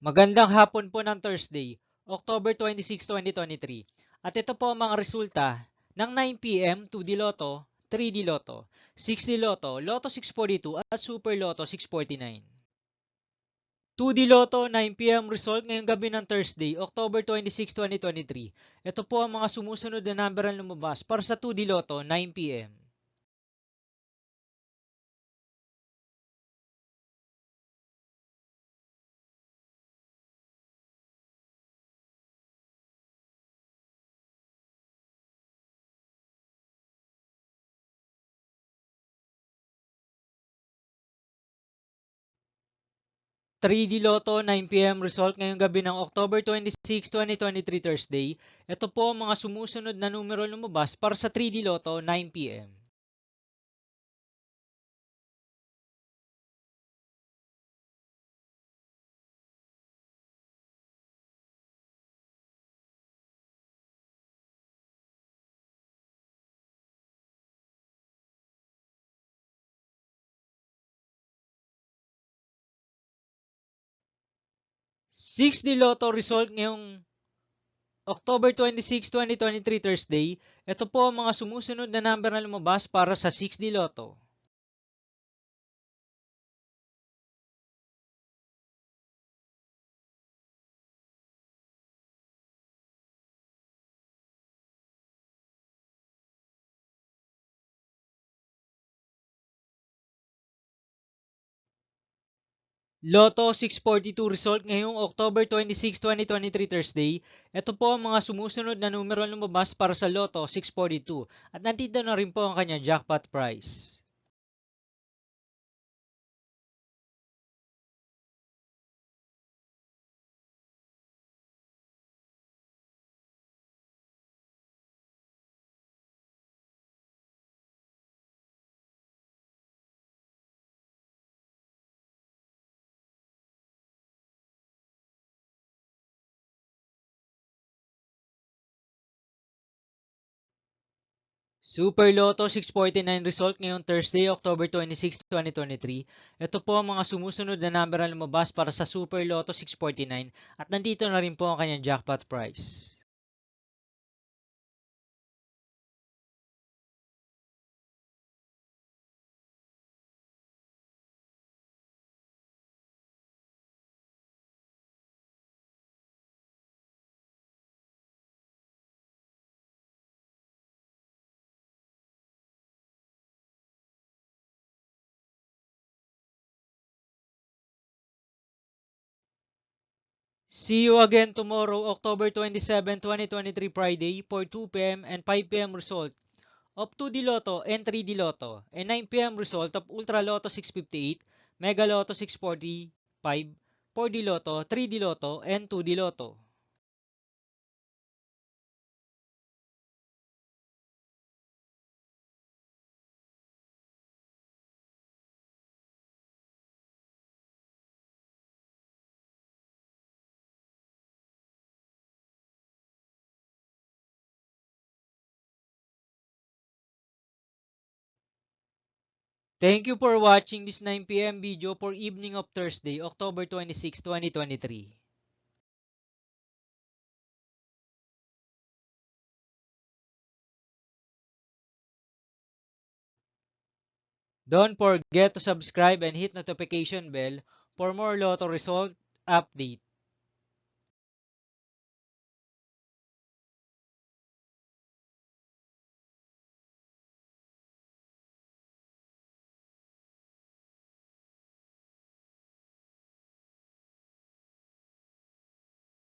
Magandang hapon po ng Thursday, October 26, 2023. At ito po ang mga resulta ng 9 p.m. 2D Lotto, 3D Lotto, 6D Lotto, Lotto 642 at Super Lotto 649. 2D Lotto 9 p.m. result ngayong gabi ng Thursday, October 26, 2023. Ito po ang mga sumusunod na number ang lumabas para sa 2D Lotto 9 p.m. 3D Lotto 9 p.m. result ngayong gabi ng October 26, 2023 Thursday. Ito po ang mga sumusunod na numero lumabas para sa 3D Lotto 9 p.m. 6D Lotto result ngayong October 26, 2023 Thursday. Ito po ang mga sumusunod na number na lumabas para sa 6D Lotto. Lotto 642 result ngayong October 26, 2023 Thursday. Ito po ang mga sumusunod na numero lumabas para sa Lotto 642 at nandito na rin po ang kanyang jackpot price. Super Lotto 649 result ngayong Thursday, October 26, 2023. Ito po ang mga sumusunod na number na lumabas para sa Super Lotto 649 at nandito na rin po ang kanyang jackpot price. See you again tomorrow, October 27, 2023 Friday for 2 p.m. and 5 p.m. result of 2D Lotto and 3D Lotto and 9 p.m. result of Ultra Lotto 658, Mega Lotto 645, 4D Lotto, 3D Lotto, and 2D Lotto. Thank you for watching this 9 p.m. video for evening of Thursday, October 26, 2023. Don't forget to subscribe and hit notification bell for more Lotto result update.